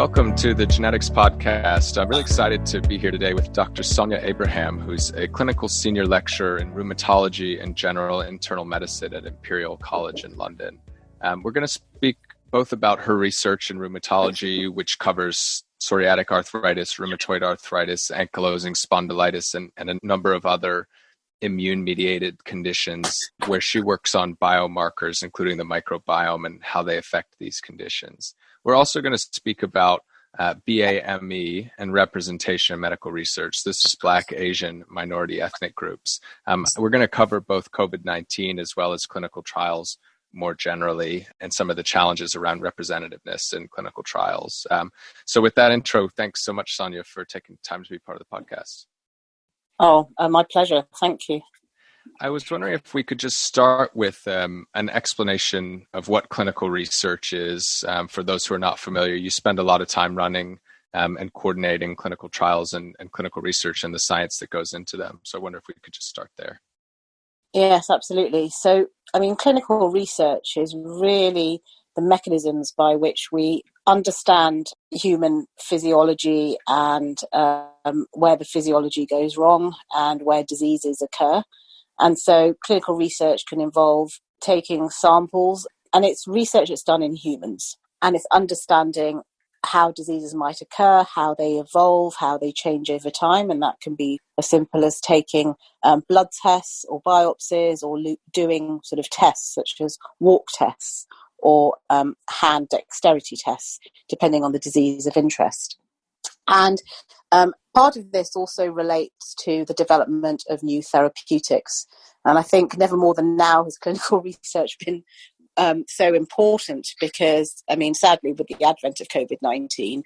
Welcome to the Genetics Podcast. I'm really excited to be here today with Dr. Sonya Abraham, who's a clinical senior lecturer in rheumatology and general internal medicine at Imperial College in London. We're going to speak both about her research in rheumatology, which covers psoriatic arthritis, rheumatoid arthritis, ankylosing spondylitis, and a number of other immune-mediated conditions where she works on biomarkers, including the microbiome and how they affect these conditions. We're also going to speak about BAME and representation in medical research. This is Black, Asian, minority ethnic groups. We're going to cover both COVID-19 as well as clinical trials more generally and some of the challenges around representativeness in clinical trials. So with that intro, thanks so much, Sonya, for taking time to be part of the podcast. Oh, my pleasure. Thank you. I was wondering if we could just start with an explanation of what clinical research is. For those who are not familiar, you spend a lot of time running and coordinating clinical trials and clinical research and the science that goes into them. So I wonder if we could just start there. Yes, absolutely. So, clinical research is really the mechanisms by which we understand human physiology and where the physiology goes wrong and where diseases occur. And so clinical research can involve taking samples, and it's research that's done in humans, and it's understanding how diseases might occur, how they evolve, how they change over time. And that can be as simple as taking blood tests or biopsies, or doing sort of tests such as walk tests or hand dexterity tests, depending on the disease of interest. And part of this also relates to the development of new therapeutics. And I think never more than now has clinical research been so important because, sadly, with the advent of COVID-19,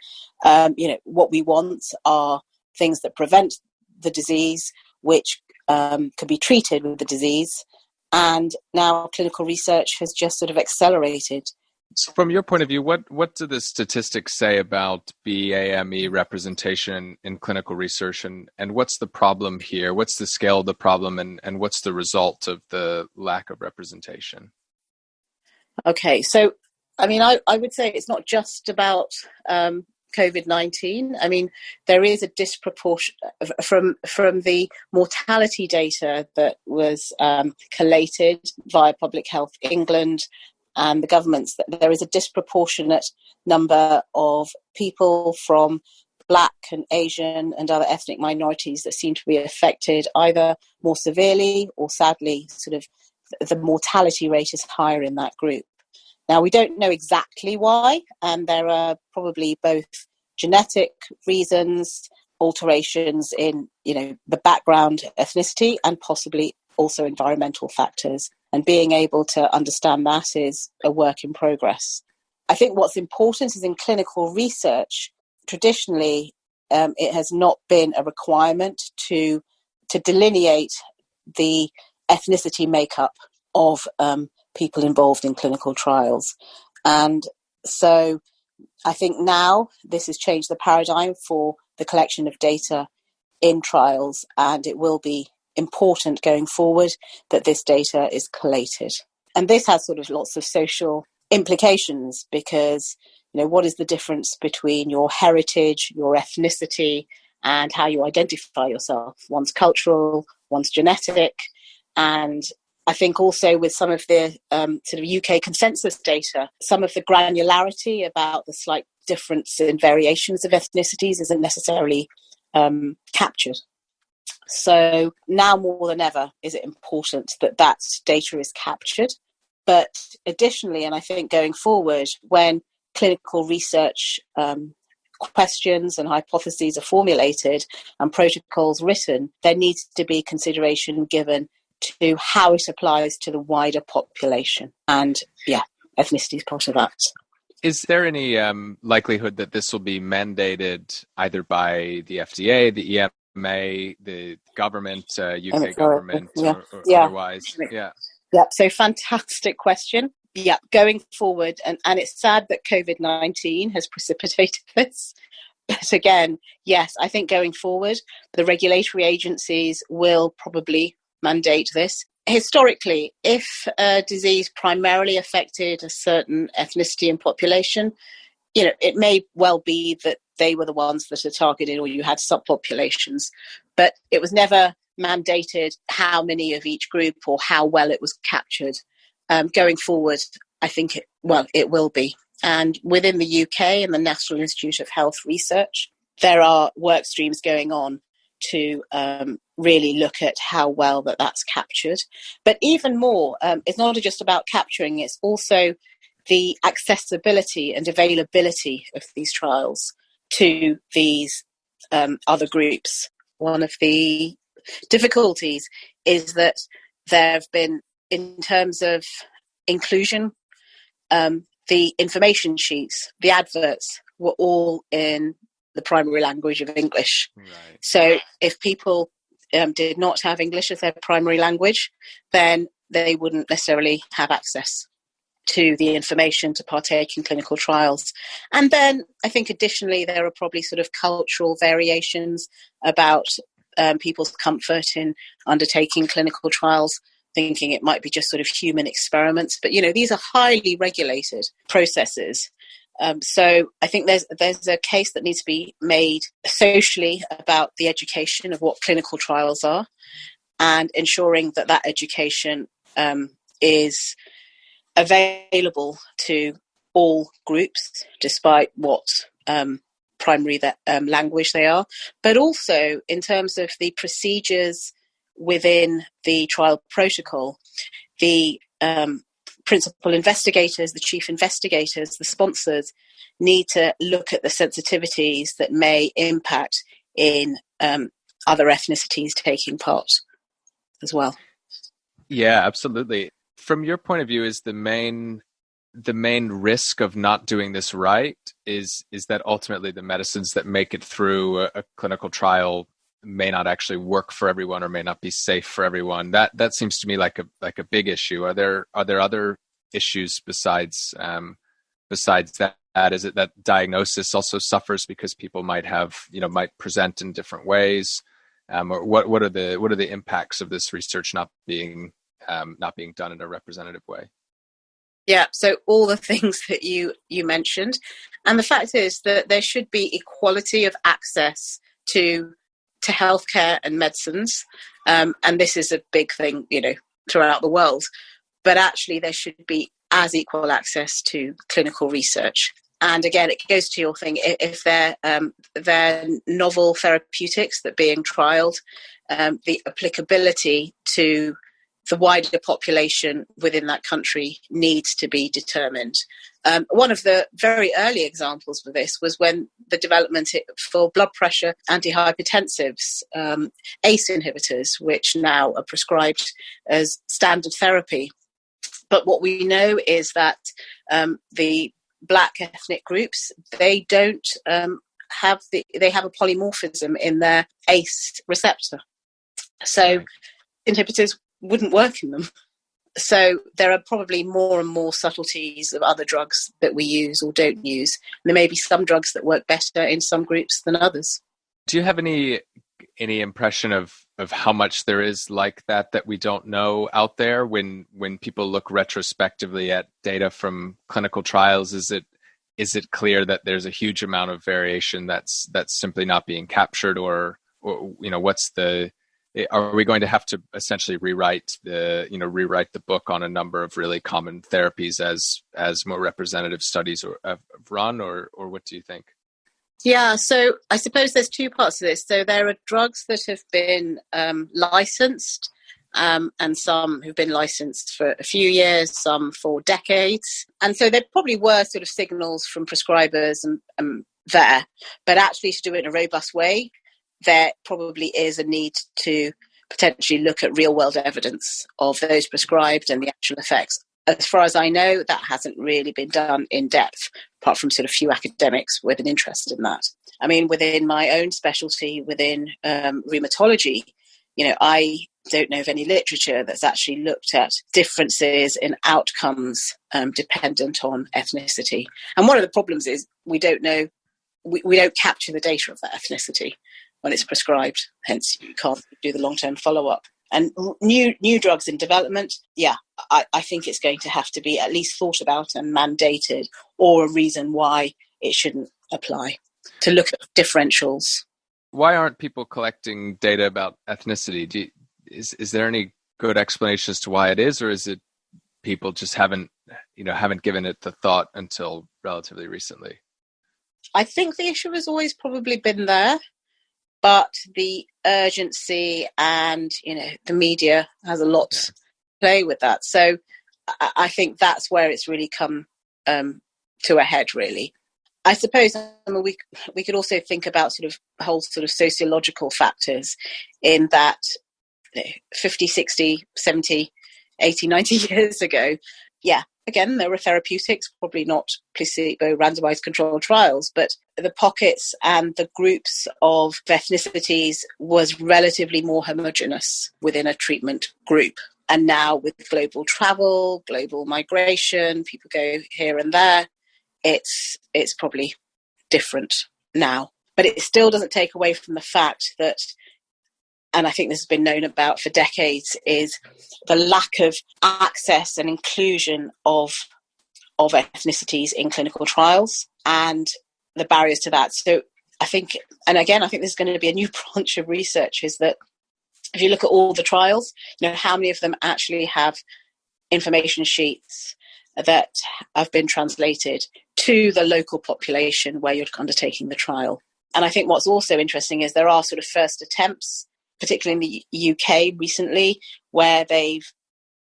what we want are things that prevent the disease, which can be treated with the disease. And now clinical research has just sort of accelerated. So from your point of view, what do the statistics say about BAME representation in clinical research, and what's the problem here? What's the scale of the problem, and what's the result of the lack of representation? Okay, so I would say it's not just about COVID-19. There is a disproportion from the mortality data that was collated via Public Health England and the governments. There is a disproportionate number of people from Black and Asian and other ethnic minorities that seem to be affected either more severely or, sadly, sort of the mortality rate is higher in that group. Now, we don't know exactly why, and there are probably both genetic reasons, alterations in, the background ethnicity, and possibly also environmental factors. And being able to understand that is a work in progress. I think what's important is in clinical research, traditionally, it has not been a requirement to delineate the ethnicity makeup of people involved in clinical trials. And so I think now this has changed the paradigm for the collection of data in trials, and it will be important going forward that this data is collated. And this has sort of lots of social implications because, what is the difference between your heritage, your ethnicity, and how you identify yourself? One's cultural, one's genetic. And I think also with some of the sort of UK consensus data, some of the granularity about the slight difference in variations of ethnicities isn't necessarily captured. So now more than ever is it important that that data is captured. But additionally, and I think going forward, when clinical research questions and hypotheses are formulated and protocols written, there needs to be consideration given to how it applies to the wider population. And ethnicity is part of that. Is there any likelihood that this will be mandated either by the FDA, the EMA, the government, UK government, or otherwise? So fantastic question. Going forward, and it's sad that COVID-19 has precipitated this. But again, yes, I think going forward, the regulatory agencies will probably mandate this. Historically, if a disease primarily affected a certain ethnicity and population, it may well be that they were the ones that are targeted, or you had subpopulations, but it was never mandated how many of each group or how well it was captured. Going forward, I think it will be. And within the UK and the National Institute of Health Research, there are work streams going on to really look at how well that's captured. But even more, it's not just about capturing, it's also the accessibility and availability of these trials to these other groups. One of the difficulties is that there have been, in terms of inclusion, the information sheets, the adverts were all in the primary language of English. Right. So if people did not have English as their primary language, then they wouldn't necessarily have access to the information to partake in clinical trials. And then I think additionally, there are probably sort of cultural variations about people's comfort in undertaking clinical trials, thinking it might be just sort of human experiments. But, these are highly regulated processes. So I think there's a case that needs to be made socially about the education of what clinical trials are, and ensuring that education is available to all groups, despite what primary language they are. But also in terms of the procedures within the trial protocol, the principal investigators, the chief investigators, the sponsors need to look at the sensitivities that may impact in other ethnicities taking part as well. Yeah, absolutely. From your point of view, is the main risk of not doing this right is that ultimately the medicines that make it through a clinical trial may not actually work for everyone, or may not be safe for everyone. That seems to me like a big issue. Are there other issues besides that? Is it that diagnosis also suffers because people might present in different ways? Or what are the impacts of this research not being done in a representative way? Yeah, so all the things that you mentioned. And the fact is that there should be equality of access to healthcare and medicines. And this is a big thing, throughout the world. But actually there should be as equal access to clinical research. And again, it goes to your thing, if they're novel therapeutics that are being trialled, the applicability to the wider population within that country needs to be determined. One of the very early examples of this was when the development for blood pressure antihypertensives, ACE inhibitors, which now are prescribed as standard therapy. But what we know is that the Black ethnic groups, they don't have a polymorphism in their ACE receptor. So inhibitors wouldn't work in them. So there are probably more and more subtleties of other drugs that we use or don't use. There may be some drugs that work better in some groups than others. Do you have any impression of how much there is like that we don't know out there when people look retrospectively at data from clinical trials? Is it clear that there's a huge amount of variation that's simply not being captured, or what's the... Are we going to have to essentially rewrite the book on a number of really common therapies as more representative studies have run, or what do you think? Yeah, so I suppose there's two parts to this. So there are drugs that have been licensed, and some who've been licensed for a few years, some for decades. And so there probably were sort of signals from prescribers and there, but actually to do it in a robust way, there probably is a need to potentially look at real-world evidence of those prescribed and the actual effects. As far as I know, that hasn't really been done in depth, apart from sort of few academics with an interest in that. I mean, within my own specialty, within rheumatology, I don't know of any literature that's actually looked at differences in outcomes dependent on ethnicity. And one of the problems is we don't know, we don't capture the data of that ethnicity when it's prescribed, hence you can't do the long-term follow-up. And new drugs in development, I think it's going to have to be at least thought about and mandated, or a reason why it shouldn't apply, to look at differentials. Why aren't people collecting data about ethnicity? Is there any good explanation as to why it is, or is it people just haven't given it the thought until relatively recently? I think the issue has always probably been there, but the urgency and, the media has a lot to play with that. So I think that's where it's really come to a head, really. I suppose we could also think about sort of whole sort of sociological factors in that 50, 60, 70, 80, 90 years ago, again, there were therapeutics, probably not placebo randomized controlled trials, but the pockets and the groups of ethnicities was relatively more homogenous within a treatment group. And now with global travel, global migration, people go here and there, it's probably different now. But it still doesn't take away from the fact that, and I think this has been known about for decades, is the lack of access and inclusion of ethnicities in clinical trials and the barriers to that. So I think, and again, I think this is going to be a new branch of research, is that if you look at all the trials, how many of them actually have information sheets that have been translated to the local population where you're undertaking the trial. And I think what's also interesting is there are sort of first attempts, particularly in the UK recently, where they've,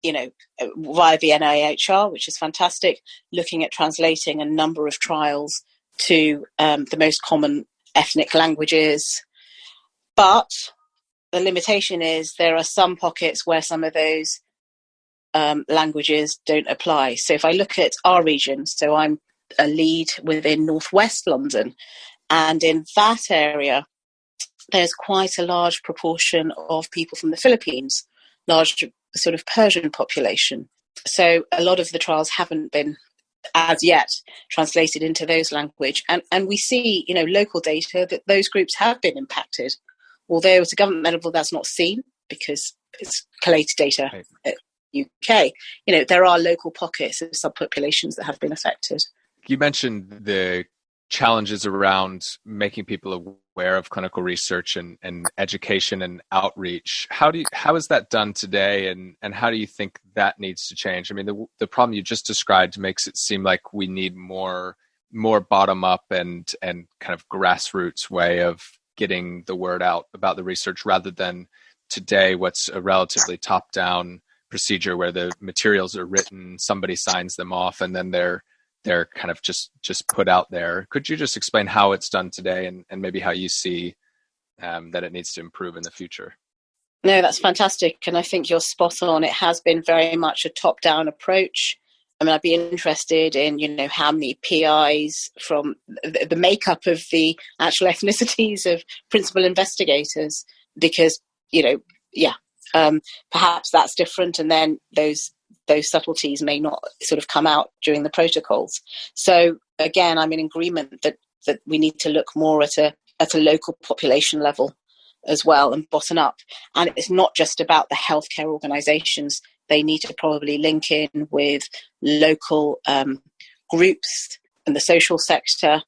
via the NIHR, which is fantastic, looking at translating a number of trials to the most common ethnic languages. But the limitation is there are some pockets where some of those languages don't apply. So if I look at our region, so I'm a lead within Northwest London, and in that area, there's quite a large proportion of people from the Philippines, large sort of Persian population. So a lot of the trials haven't been as yet translated into those language. And we see, local data that those groups have been impacted. Although at a government level that's not seen because it's collated data at UK, there are local pockets of subpopulations that have been affected. You mentioned the challenges around making people aware of clinical research and education and outreach. How is that done today, and how do you think that needs to change? I mean, the problem you just described makes it seem like we need more bottom up and kind of grassroots way of getting the word out about the research, rather than today what's a relatively top down procedure where the materials are written, somebody signs them off, and then they're kind of just put out there. Could you just explain how it's done today and maybe how you see that it needs to improve in the future? No, that's fantastic. And I think you're spot on. It has been very much a top-down approach. I mean, I'd be interested in, how many PIs from the makeup of the actual ethnicities of principal investigators, because, perhaps that's different. And then those subtleties may not sort of come out during the protocols. So again, I'm in agreement that we need to look more at a local population level as well, and bottom up. And it's not just about the healthcare organisations. They need to probably link in with local groups in the social sector,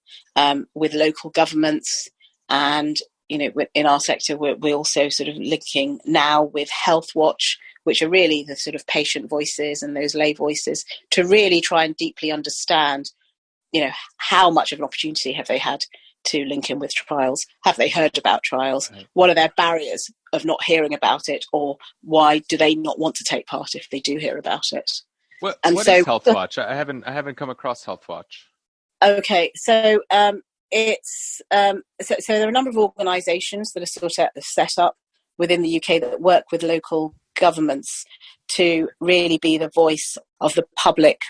with local governments, and in our sector, we're also sort of linking now with Health Watch, which are really the sort of patient voices and those lay voices, to really try and deeply understand, how much of an opportunity have they had to link in with trials? Have they heard about trials? Right. What are their barriers of not hearing about it, or why do they not want to take part if they do hear about it? What is Health Watch? I haven't come across Health Watch. Okay, so it's so there are a number of organisations that are sort of set up within the UK that work with local governments to really be the voice of the public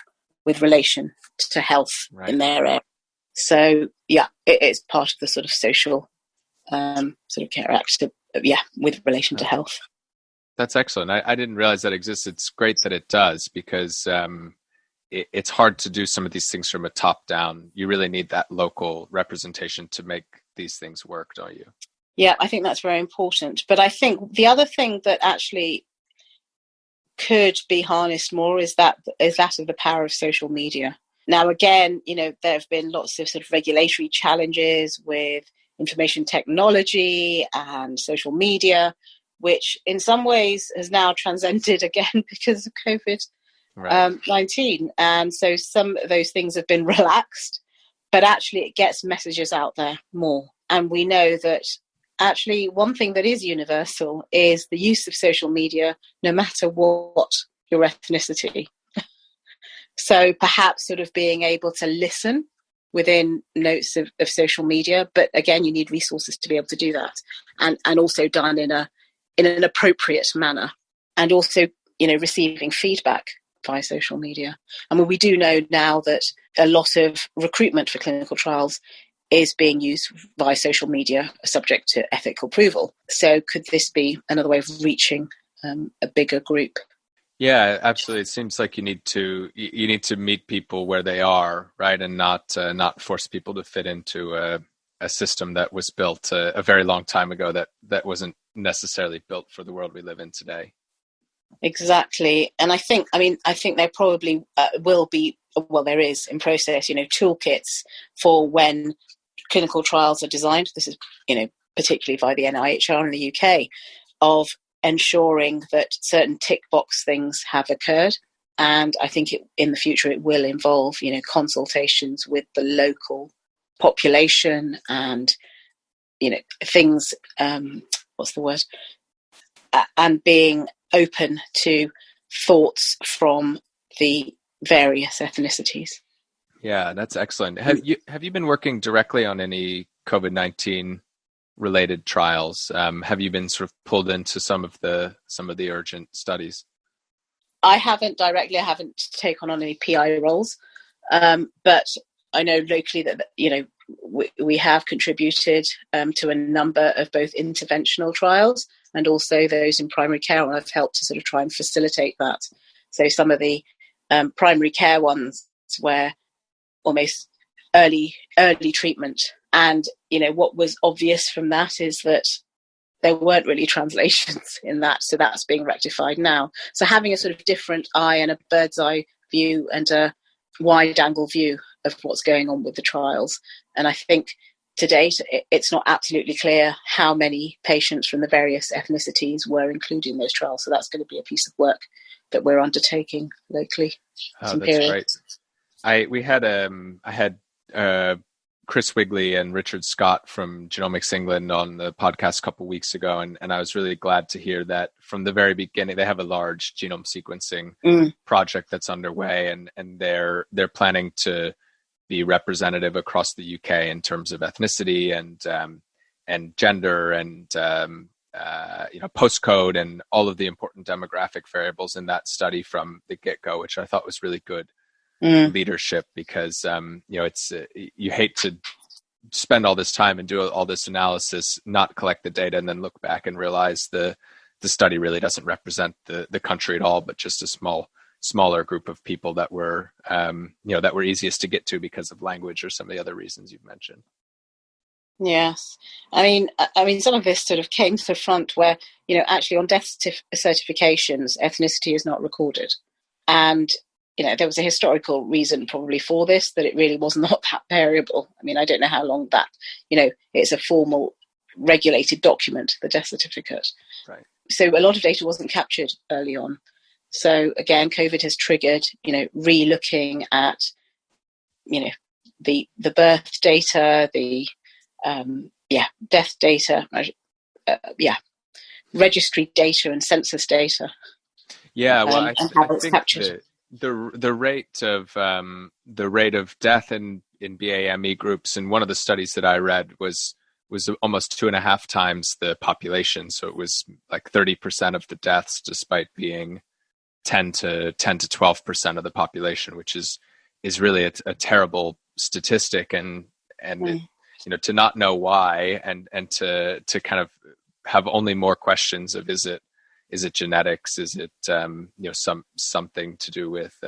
with relation to health in their area. So it is part of the sort of social sort of care act, with relation to health. That's excellent. I didn't realize that exists. It's great that it does, because it's hard to do some of these things from a top down. You really need that local representation to make these things work, don't you? Yeah, I think that's very important. But I think the other thing that actually could be harnessed more is that of the power of social media. Now, again, there have been lots of sort of regulatory challenges with information technology and social media, which in some ways has now transcended again because of COVID-19. And so some of those things have been relaxed, but actually it gets messages out there more. And we know that actually one thing that is universal is the use of social media, no matter what your ethnicity. So perhaps sort of being able to listen within notes of social media, but again, you need resources to be able to do that, and also done in an appropriate manner, and also receiving feedback via social media. I mean, we do know now that a lot of recruitment for clinical trials is being used via social media, subject to ethical approval. So could this be another way of reaching a bigger group? Yeah, absolutely. It seems like you need to meet people where they are, right, and not force people to fit into a system that was built a very long time ago that wasn't necessarily built for the world we live in today. Exactly, and I think there probably will be. Well, there is in process, toolkits for when clinical trials are designed. This is, particularly by the NIHR in the UK, of ensuring that certain tick box things have occurred. And I think in the future it will involve, consultations with the local population and, things, what's the word? And being open to thoughts from the various ethnicities. Yeah, that's excellent. Have you been working directly on any COVID-19 related trials? Have you been sort of pulled into some of the urgent studies? I haven't directly. I haven't taken on any PI roles, but I know locally that we have contributed to a number of both interventional trials and also those in primary care, and I've helped to sort of try and facilitate that. So some of the primary care ones where almost early treatment, and what was obvious from that is that there weren't really translations in that, so that's being rectified now. So having a sort of different eye and a bird's eye view and a wide angle view of what's going on with the trials. And I think to date it's not absolutely clear how many patients from the various ethnicities were included in those trials, so that's going to be a piece of work that we're undertaking locally. Oh, that's great. I had Chris Wigley and Richard Scott from Genomics England on the podcast a couple of weeks ago, and I was really glad to hear that from the very beginning. They have a large genome sequencing project that's underway, and they're planning to be representative across the UK in terms of ethnicity and gender and postcode and all of the important demographic variables in that study from the get-go, which I thought was really good leadership, because it's you hate to spend all this time and do all this analysis, not collect the data, and then look back and realize the study really doesn't represent the country at all, but just a smaller group of people that were that were easiest to get to because of language or some of the other reasons you've mentioned. Yes, I mean, some of this sort of came to the front where actually on death certifications, ethnicity is not recorded, and there was a historical reason probably for this, that it really was not that variable. I mean, I don't know how long that, it's a formal regulated document, the death certificate. Right. So a lot of data wasn't captured early on. So again, COVID has triggered, re-looking at, the birth data, the, death data, registry data and census data. Yeah, well, I think captured. The rate of death in BAME groups in one of the studies that I read was almost 2.5 times the population. So it was like 30% of the deaths, despite being 10 to 12% of the population, which is really a terrible statistic. And to not know why and to kind of have only more questions of is it genetics? Is it something to do with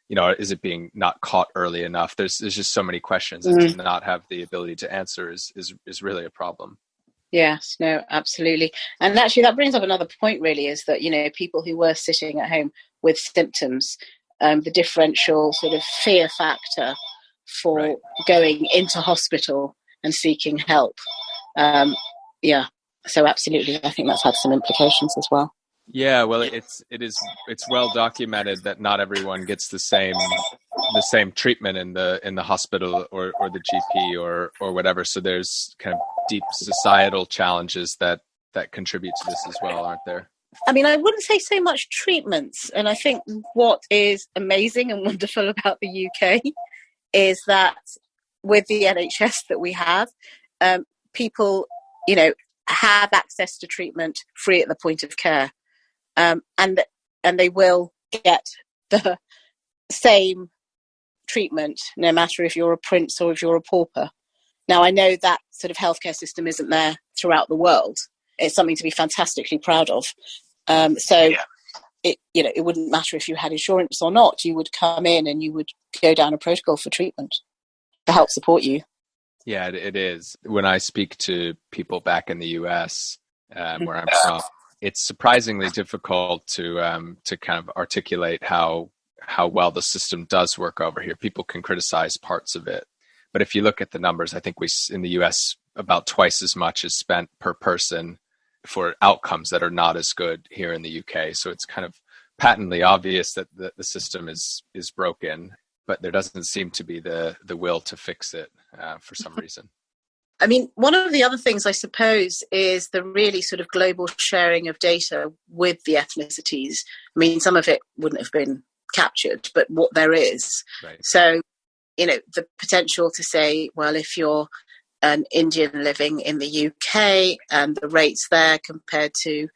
is it being not caught early enough? There's just so many questions, and to not have the ability to answer is really a problem. Yes, no, absolutely. And actually that brings up another point really, is that people who were sitting at home with symptoms the differential sort of fear factor for going into hospital and seeking help. So absolutely, I think that's had some implications as well. Yeah, well, it's well documented that not everyone gets the same treatment in the hospital or the GP or whatever. So there's kind of deep societal challenges that contribute to this as well, aren't there? I mean, I wouldn't say so much treatments. And I think what is amazing and wonderful about the UK is that with the NHS that we have, people, have access to treatment free at the point of care. And they will get the same treatment, no matter if you're a prince or if you're a pauper. Now, I know that sort of healthcare system isn't there throughout the world. It's something to be fantastically proud of. It wouldn't matter if you had insurance or not. You would come in and you would go down a protocol for treatment to help support you. Yeah, it is. When I speak to people back in the US, where I'm from, it's surprisingly difficult to kind of articulate how well the system does work over here. People can criticize parts of it, but if you look at the numbers, I think in the US about twice as much is spent per person for outcomes that are not as good here in the UK. So it's kind of patently obvious that the system is broken, but there doesn't seem to be the will to fix it for some reason. I mean, one of the other things, I suppose, is the really sort of global sharing of data with the ethnicities. I mean, some of it wouldn't have been captured, but what there is. Right. So, the potential to say, well, if you're an Indian living in the UK and the rates there compared to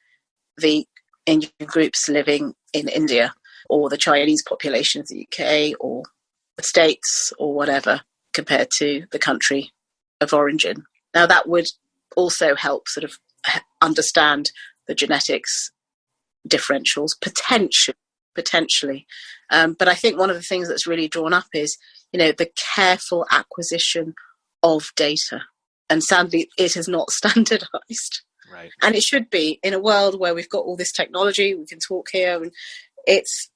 the Indian groups living in India, or the Chinese population of the UK, or the States, or whatever, compared to the country of origin. Now, that would also help sort of understand the genetics differentials potentially. But I think one of the things that's really drawn up is, the careful acquisition of data. And sadly, it is not standardized. Right. And it should be, in a world where we've got all this technology, we can talk here, and it's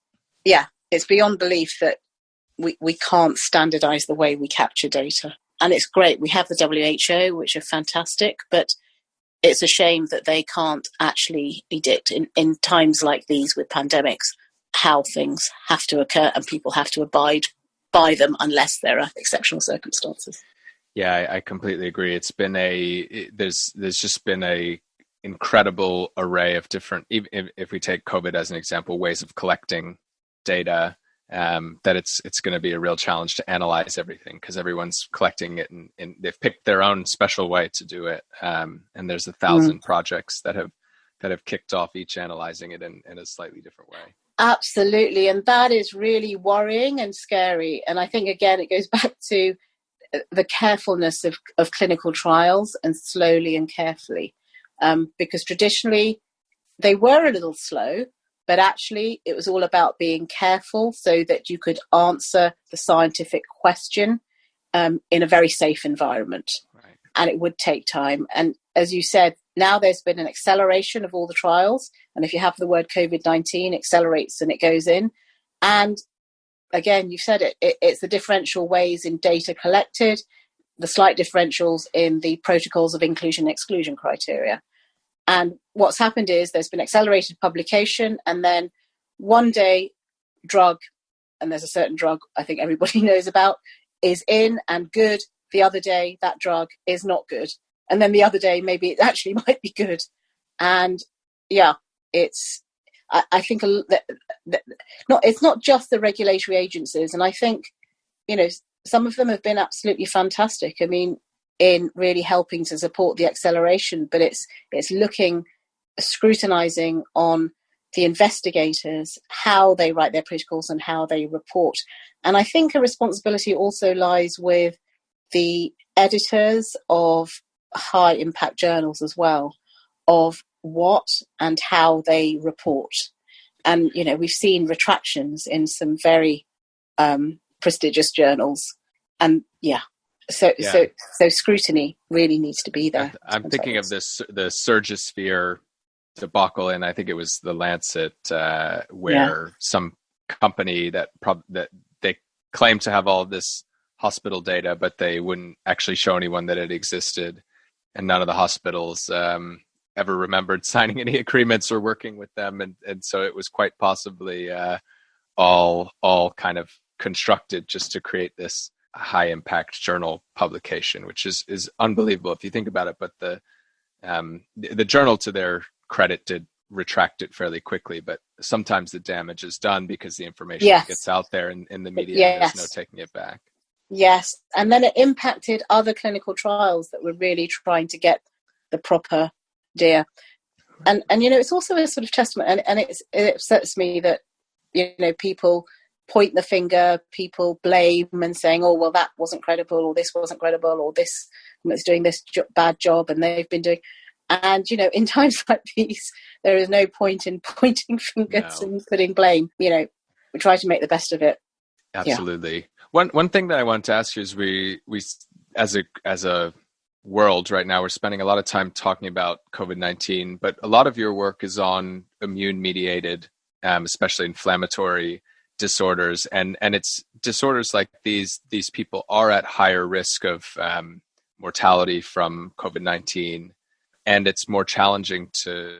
beyond belief that we can't standardize the way we capture data. And it's great. We have the WHO, which are fantastic, but it's a shame that they can't actually predict in times like these with pandemics how things have to occur, and people have to abide by them unless there are exceptional circumstances. Yeah, I completely agree. It's been there's just been a incredible array of different, even if we take COVID as an example, ways of collecting data. That it's going to be a real challenge to analyze everything because everyone's collecting it and they've picked their own special way to do it. And there's 1,000 projects that have kicked off, each analyzing it in a slightly different way. Absolutely. And that is really worrying and scary. And I think, again, it goes back to the carefulness of clinical trials, and slowly and carefully, because traditionally they were a little slow. But actually, it was all about being careful so that you could answer the scientific question in a very safe environment. Right. And it would take time. And as you said, now there's been an acceleration of all the trials. And if you have the word COVID-19, accelerates and it goes in. And again, you've said it's the differential ways in data collected, the slight differentials in the protocols of inclusion and exclusion criteria. And what's happened is there's been accelerated publication, and then one day drug, and there's a certain drug I think everybody knows about, is in and good. The other day that drug is not good. And then the other day maybe it actually might be good. And I think it's not just the regulatory agencies. And I think, some of them have been absolutely fantastic. I mean, in really helping to support the acceleration, but it's scrutinizing on the investigators, how they write their protocols and how they report. And I think a responsibility also lies with the editors of high impact journals as well, of what and how they report. And, we've seen retractions in some very prestigious journals. And So scrutiny really needs to be there. I'm thinking of the Surgisphere debacle, and I think it was the Lancet where some company that they claim to have all of this hospital data, but they wouldn't actually show anyone that it existed. And none of the hospitals ever remembered signing any agreements or working with them. And so it was quite possibly all kind of constructed just to create this high impact journal publication, which is unbelievable if you think about it. But the journal, to their credit, did retract it fairly quickly, but sometimes the damage is done because the information gets out there in the media and there's no taking it back. Yes. And then it impacted other clinical trials that were really trying to get the proper idea. And it's also a sort of testament, and it upsets me that, people point the finger, people blame and saying, oh, well, that wasn't credible, or this wasn't credible, or this was doing this bad job, and they've been doing. And, in times like these, there is no point in pointing fingers and putting blame. We try to make the best of it. Absolutely. Yeah. One thing that I want to ask you is we as a world right now, we're spending a lot of time talking about COVID-19, but a lot of your work is on immune-mediated, especially inflammatory disorders. And it's disorders like these people are at higher risk of mortality from COVID-19. And it's more challenging to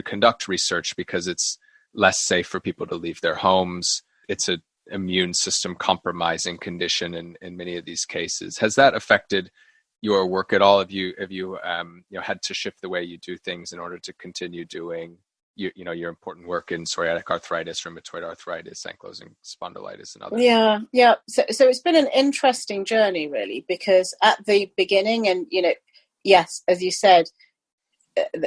conduct research because it's less safe for people to leave their homes. It's an immune system compromising condition in many of these cases. Has that affected your work at all? Have you had to shift the way you do things in order to continue doing your important work in psoriatic arthritis, rheumatoid arthritis, ankylosing spondylitis, and others? Yeah. So it's been an interesting journey, really, because at the beginning, and yes, as you said,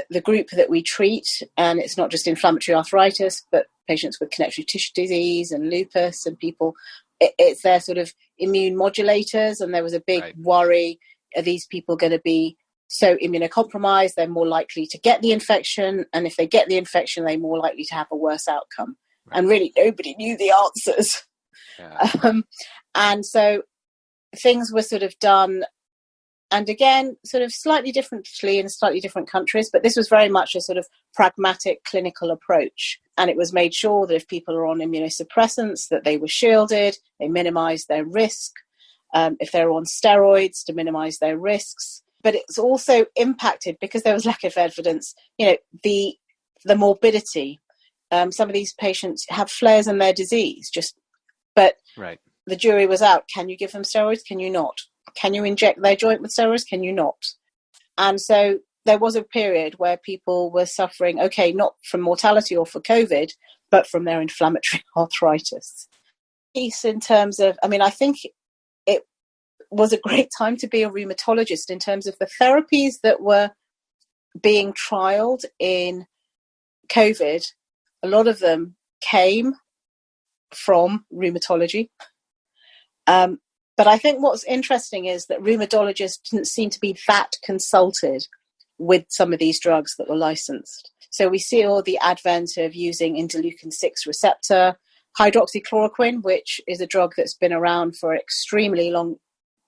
the group that we treat, and it's not just inflammatory arthritis, but patients with connective tissue disease and lupus and people, it's their sort of immune modulators. And there was a big worry, are these people going to be so immunocompromised, they're more likely to get the infection? And if they get the infection, they're more likely to have a worse outcome. Right. And really, nobody knew the answers. Yeah. And so things were sort of done, and again, sort of slightly differently in slightly different countries, but this was very much a sort of pragmatic clinical approach. And it was made sure that if people are on immunosuppressants, that they were shielded, they minimized their risk. If they're on steroids, to minimize their risks. But it's also impacted, because there was lack of evidence, the morbidity. Some of these patients have flares in their disease, but the jury was out. Can you give them steroids? Can you not? Can you inject their joint with steroids? Can you not? And so there was a period where people were suffering, not from mortality or for COVID, but from their inflammatory arthritis. In terms of, I think it was a great time to be a rheumatologist in terms of the therapies that were being trialed in COVID. A lot of them came from rheumatology. But I think what's interesting is that rheumatologists didn't seem to be that consulted with some of these drugs that were licensed. So we see all the advent of using interleukin-6 receptor, hydroxychloroquine, which is a drug that's been around for an extremely long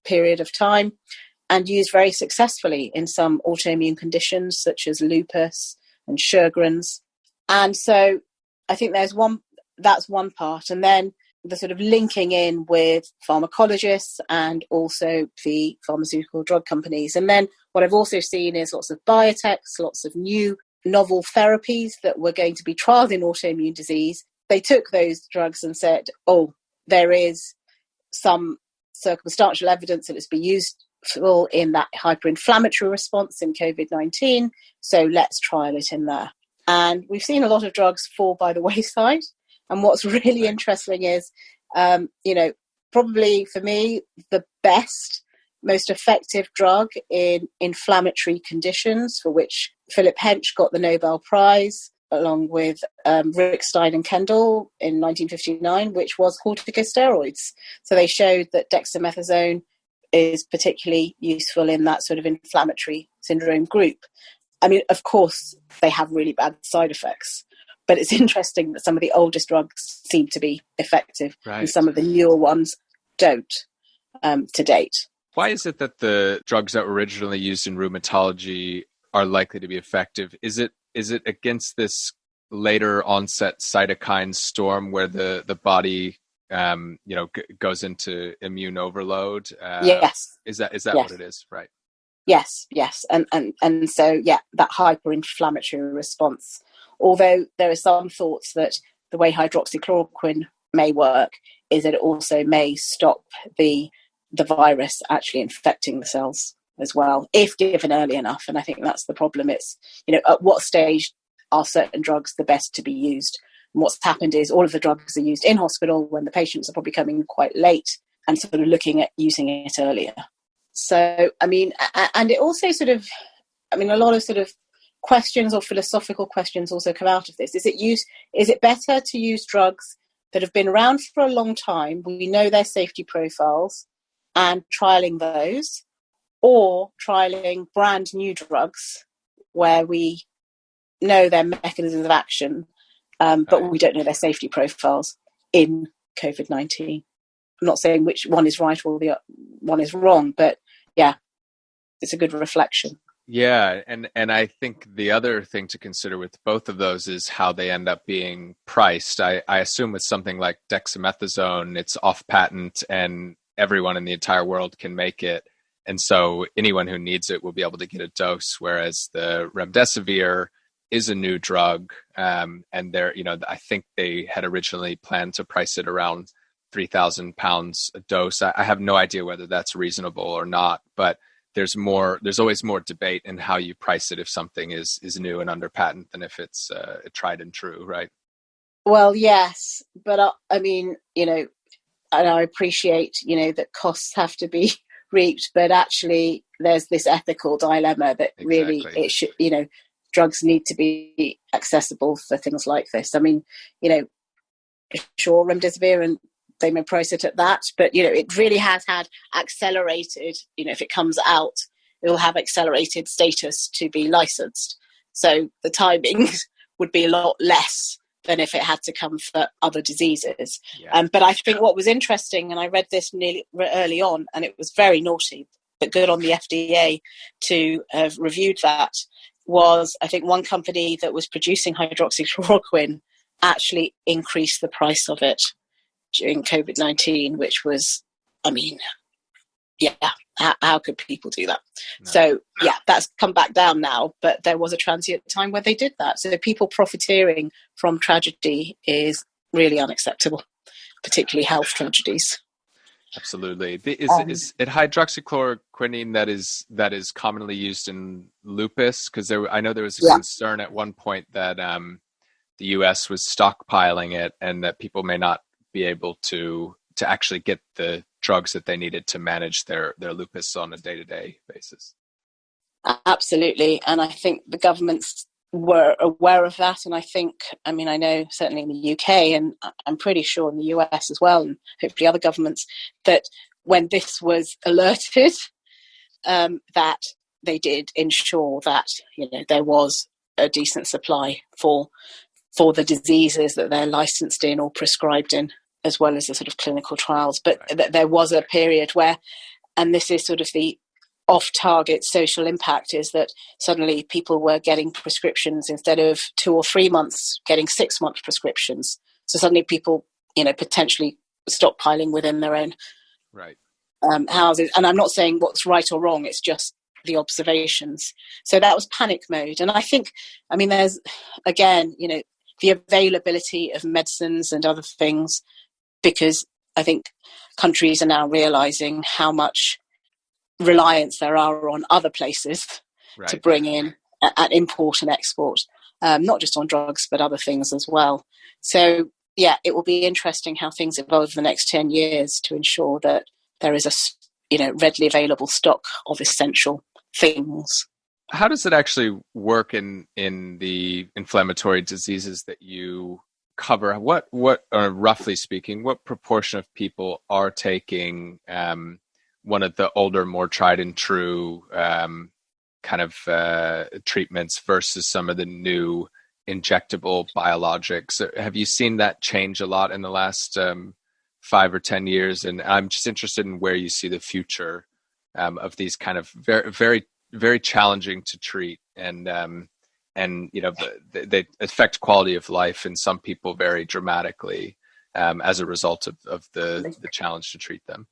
period of time and used very successfully in some autoimmune conditions such as lupus and Sjögren's. And so I think that's one part. And then the sort of linking in with pharmacologists and also the pharmaceutical drug companies. And then what I've also seen is lots of biotechs, lots of new novel therapies that were going to be trialed in autoimmune disease. They took those drugs and said, there is some circumstantial evidence that it's been useful in that hyperinflammatory response in COVID-19, so let's trial it in there. And we've seen a lot of drugs fall by the wayside. And what's really interesting is, probably for me, the best, most effective drug in inflammatory conditions, for which Philip Hench got the Nobel Prize, along with Rick Stein and Kendall in 1959, which was corticosteroids. So they showed that dexamethasone is particularly useful in that sort of inflammatory syndrome group. Of course, they have really bad side effects. But it's interesting that some of the oldest drugs seem to be effective and some of the newer ones don't to date. Why is it that the drugs that were originally used in rheumatology are likely to be effective? Is it against this later onset cytokine storm where the body goes into immune overload. Yes. Is that yes. What it is? Right. Yes. And so, that hyperinflammatory response, although there are some thoughts that the way hydroxychloroquine may work is that it also may stop the virus actually infecting the cells as well, if given early enough. And I think that's the problem. It's, at what stage are certain drugs the best to be used? And what's happened is all of the drugs are used in hospital when the patients are probably coming quite late, and sort of looking at using it earlier. So, and it also sort of, a lot of sort of questions or philosophical questions also come out of this. Is it better to use drugs that have been around for a long time, we know their safety profiles, and trialing those, or trialing brand new drugs where we know their mechanisms of action, but we don't know their safety profiles in COVID-19? I'm not saying which one is right or the one is wrong, but it's a good reflection. Yeah, and I think the other thing to consider with both of those is how they end up being priced. I assume with something like dexamethasone, it's off patent and everyone in the entire world can make it. And so anyone who needs it will be able to get a dose, whereas the remdesivir is a new drug. And they're, I think they had originally planned to price it around £3,000 a dose. I have no idea whether that's reasonable or not, but there's always more debate in how you price it if something is new and under patent than if it's tried and true, right? Well, yes, but and I appreciate, that costs have to be reaped, but actually there's this ethical dilemma that really it should, drugs need to be accessible for things like this. Sure, remdesivir, and they may price it at that, but it really has had accelerated, if it comes out, it will have accelerated status to be licensed. So the timing would be a lot less than if it had to come for other diseases. Yeah. But I think what was interesting, and I read this nearly early on, and it was very naughty, but good on the FDA to have reviewed that, was I think one company that was producing hydroxychloroquine actually increased the price of it during COVID-19, which was, how could people do that? No. So, that's come back down now, but there was a transient time where they did that. So people profiteering from tragedy is really unacceptable, particularly health tragedies. Absolutely. Is it hydroxychloroquine that is commonly used in lupus? Because I know there was a concern at one point that the US was stockpiling it and that people may not be able to actually get the drugs that they needed to manage their lupus on a day-to-day basis. Absolutely. And I think the governments were aware of that. And I think, I know certainly in the UK, and I'm pretty sure in the US as well, and hopefully other governments, that when this was alerted, that they did ensure that, there was a decent supply for the diseases that they're licensed in or prescribed in, as well as the sort of clinical trials. But there was a period where, and this is sort of the off-target social impact, is that suddenly people were getting prescriptions instead of 2 or 3 months, getting 6-month prescriptions. So suddenly people, potentially stockpiling within their own houses. And I'm not saying what's right or wrong, it's just the observations. So that was panic mode. And I think, there's, again, the availability of medicines and other things, because I think countries are now realizing how much reliance there are on other places to bring in and import and export, not just on drugs, but other things as well. So, it will be interesting how things evolve in the next 10 years to ensure that there is a, readily available stock of essential things. How does it actually work in the inflammatory diseases that you cover? What roughly speaking, what proportion of people are taking one of the older, more tried and true treatments versus some of the new injectable biologics? Have you seen that change a lot in the last 5 or 10 years? And I'm just interested in where you see the future of these kind of very, very, very challenging to treat and and they affect quality of life in some people very dramatically as a result of the challenge to treat them.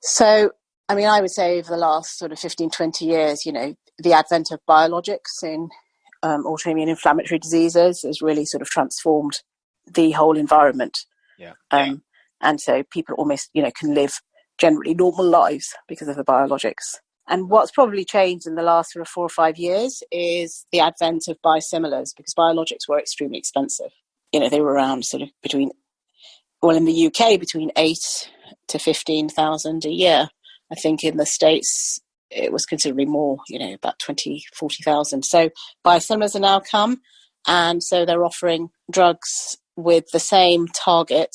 So, I mean, I would say over the last sort of 15, 20 years, the advent of biologics in autoimmune inflammatory diseases has really sort of transformed the whole environment. Yeah. And so people almost, can live generally normal lives because of the biologics. And what's probably changed in the last sort of 4 or 5 years is the advent of biosimilars, because biologics were extremely expensive. They were around sort of in the UK, between 8 to 15,000 a year. I think in the States, it was considerably more, about 20, 40,000. So biosimilars are now come. And so they're offering drugs with the same target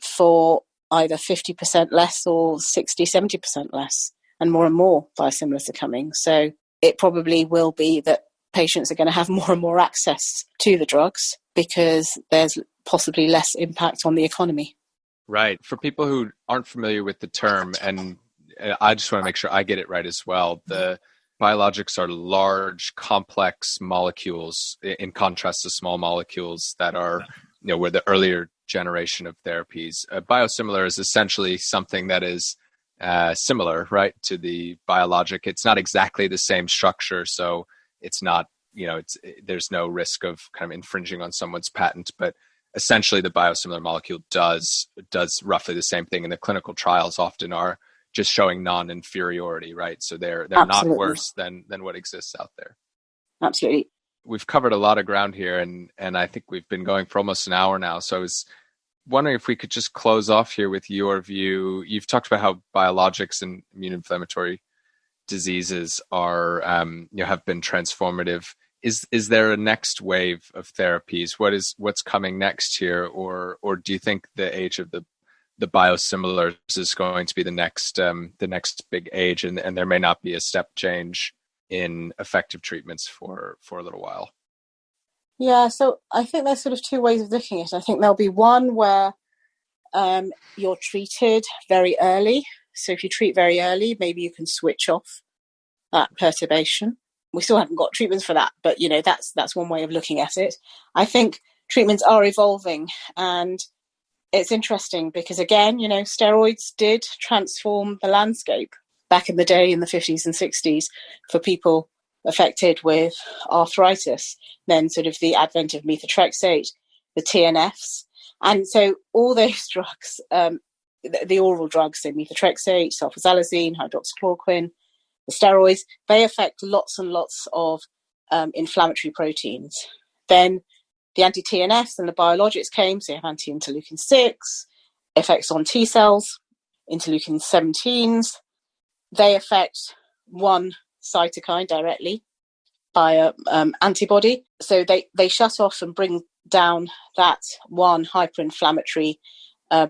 for either 50% less or 60, 70% less. And more biosimilars are coming. So it probably will be that patients are going to have more and more access to the drugs because there's possibly less impact on the economy. Right. For people who aren't familiar with the term, and I just want to make sure I get it right as well, the biologics are large, complex molecules in contrast to small molecules that are, were the earlier generation of therapies. A biosimilar is essentially something that is similar, right, to the biologic. It's not exactly the same structure, so it's not, there's no risk of kind of infringing on someone's patent, but essentially the biosimilar molecule does roughly the same thing, and the clinical trials often are just showing non-inferiority, right? So they're not worse than what exists out there. Absolutely. We've covered a lot of ground here, and I think we've been going for almost an hour now. So I was wondering if we could just close off here with your view. You've talked about how biologics and immune inflammatory diseases are, have been transformative. Is there a next wave of therapies? What's coming next here, or do you think the age of the biosimilars is going to be the next big age, and there may not be a step change in effective treatments for a little while? Yeah, so I think there's sort of two ways of looking at it. I think there'll be one where you're treated very early. So if you treat very early, maybe you can switch off that perturbation. We still haven't got treatments for that, but that's one way of looking at it. I think treatments are evolving, and it's interesting because, again, steroids did transform the landscape back in the day in the 50s and 60s for people affected with arthritis. Then sort of the advent of methotrexate, the TNFs. And so all those drugs, the oral drugs, so methotrexate, sulfasalazine, hydroxychloroquine, the steroids, they affect lots and lots of inflammatory proteins. Then the anti-TNFs and the biologics came, so you have anti-interleukin 6, effects on T cells, interleukin 17s. They affect one cytokine directly by an antibody. So they shut off and bring down that one hyperinflammatory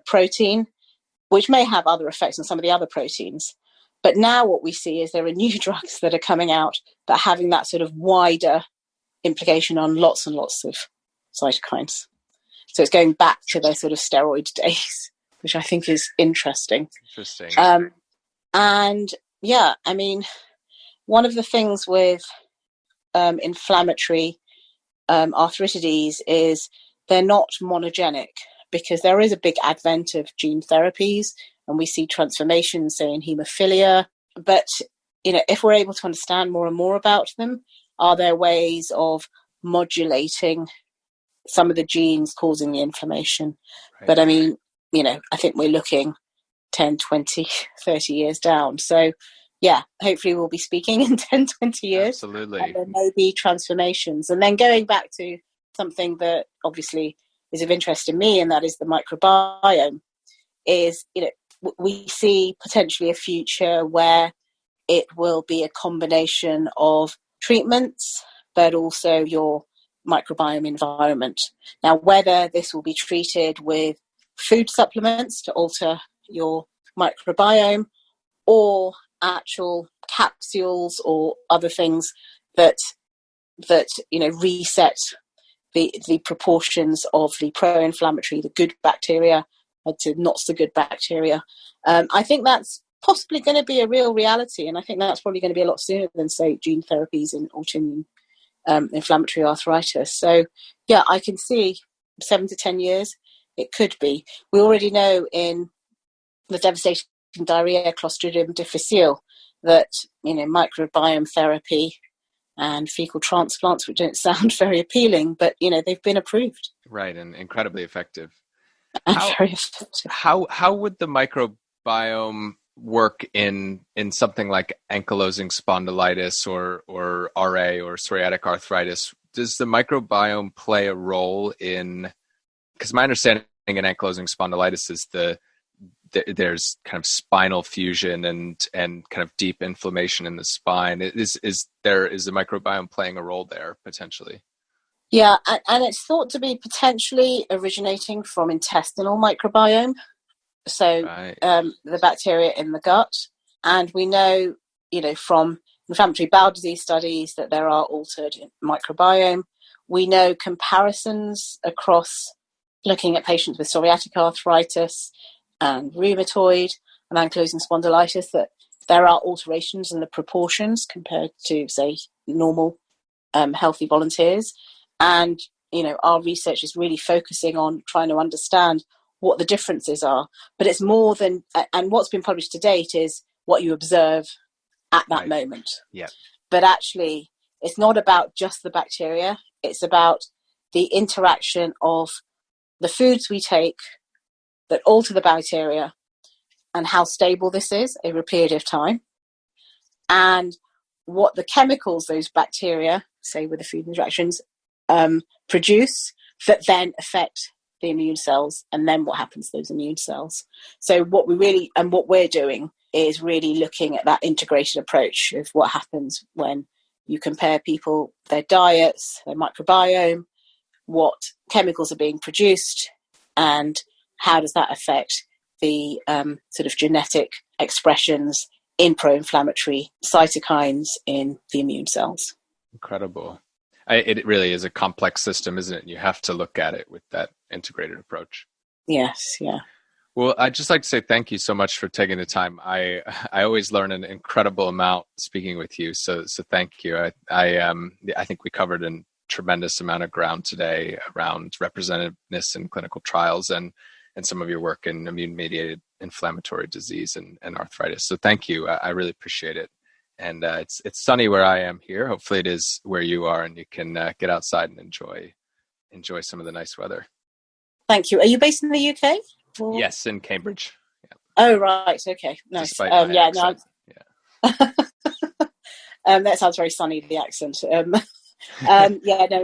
protein, which may have other effects on some of the other proteins. But now what we see is there are new drugs that are coming out that are having that sort of wider implication on lots and lots of cytokines. So it's going back to their sort of steroid days, which I think is interesting. And yeah, I mean, one of the things with inflammatory arthritis is they're not monogenic, because there is a big advent of gene therapies, and we see transformations, say, in haemophilia. But, if we're able to understand more and more about them, are there ways of modulating some of the genes causing the inflammation? Right. But I mean, I think we're looking 10, 20, 30 years down. So yeah, hopefully we'll be speaking in 10, 20 years. Absolutely. And there may be transformations. And then going back to something that obviously is of interest to me, and that is the microbiome, is, we see potentially a future where it will be a combination of treatments, but also your microbiome environment. Now, whether this will be treated with food supplements to alter your microbiome, or actual capsules or other things that reset the proportions of the pro-inflammatory, the good bacteria, to not so good bacteria. I think that's possibly going to be a real reality, and I think that's probably going to be a lot sooner than, say, gene therapies in autoimmune inflammatory arthritis. So, yeah, I can see 7 to 10 years it could be. We already know in the devastating diarrhea, Clostridium difficile, that, microbiome therapy and fecal transplants, which don't sound very appealing, but, they've been approved. Right, and incredibly effective. And very effective. How would the microbiome work in something like ankylosing spondylitis or RA or psoriatic arthritis? Does the microbiome play a role in, because my understanding in ankylosing spondylitis is there's kind of spinal fusion and kind of deep inflammation in the spine. Is the microbiome playing a role there potentially? Yeah, and it's thought to be potentially originating from intestinal microbiome. So right. The bacteria in the gut. And we know, from inflammatory bowel disease studies that there are altered microbiome. We know comparisons across looking at patients with psoriatic arthritis and rheumatoid and ankylosing spondylitis that there are alterations in the proportions compared to, say, normal healthy volunteers. And, our research is really focusing on trying to understand what the differences are. But it's more than, and what's been published to date is what you observe at that moment. Yeah. But actually, it's not about just the bacteria. It's about the interaction of the foods we take that alter the bacteria and how stable this is over a period of time, and what the chemicals those bacteria, say with the food interactions, produce that then affect the immune cells, and then what happens to those immune cells. So what we're doing is really looking at that integrated approach of what happens when you compare people, their diets, their microbiome, what chemicals are being produced, and how does that affect the sort of genetic expressions in pro-inflammatory cytokines in the immune cells. Incredible. It really is a complex system, isn't it? You have to look at it with that integrated approach. Yes, yeah. Well, I'd just like to say thank you so much for taking the time. I always learn an incredible amount speaking with you, so thank you. I think we covered a tremendous amount of ground today around representativeness in clinical trials and some of your work in immune-mediated inflammatory disease and arthritis. So thank you. I really appreciate it. And it's sunny where I am here. Hopefully it is where you are, and you can get outside and enjoy some of the nice weather. Thank you. Are you based in the UK? Or? Yes, in Cambridge. Yeah. Oh, right. Okay. Nice. Yeah. That sounds very sunny, the accent.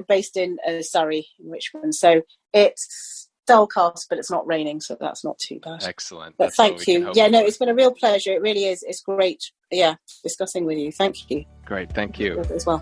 Based in Surrey, in Richmond. So it's dullcast, but it's not raining, so that's not too bad. Excellent. But thank you. Yeah, no, it's been a real pleasure. It really is. It's great. Yeah, discussing with you. Thank you. Great. Thank you as well.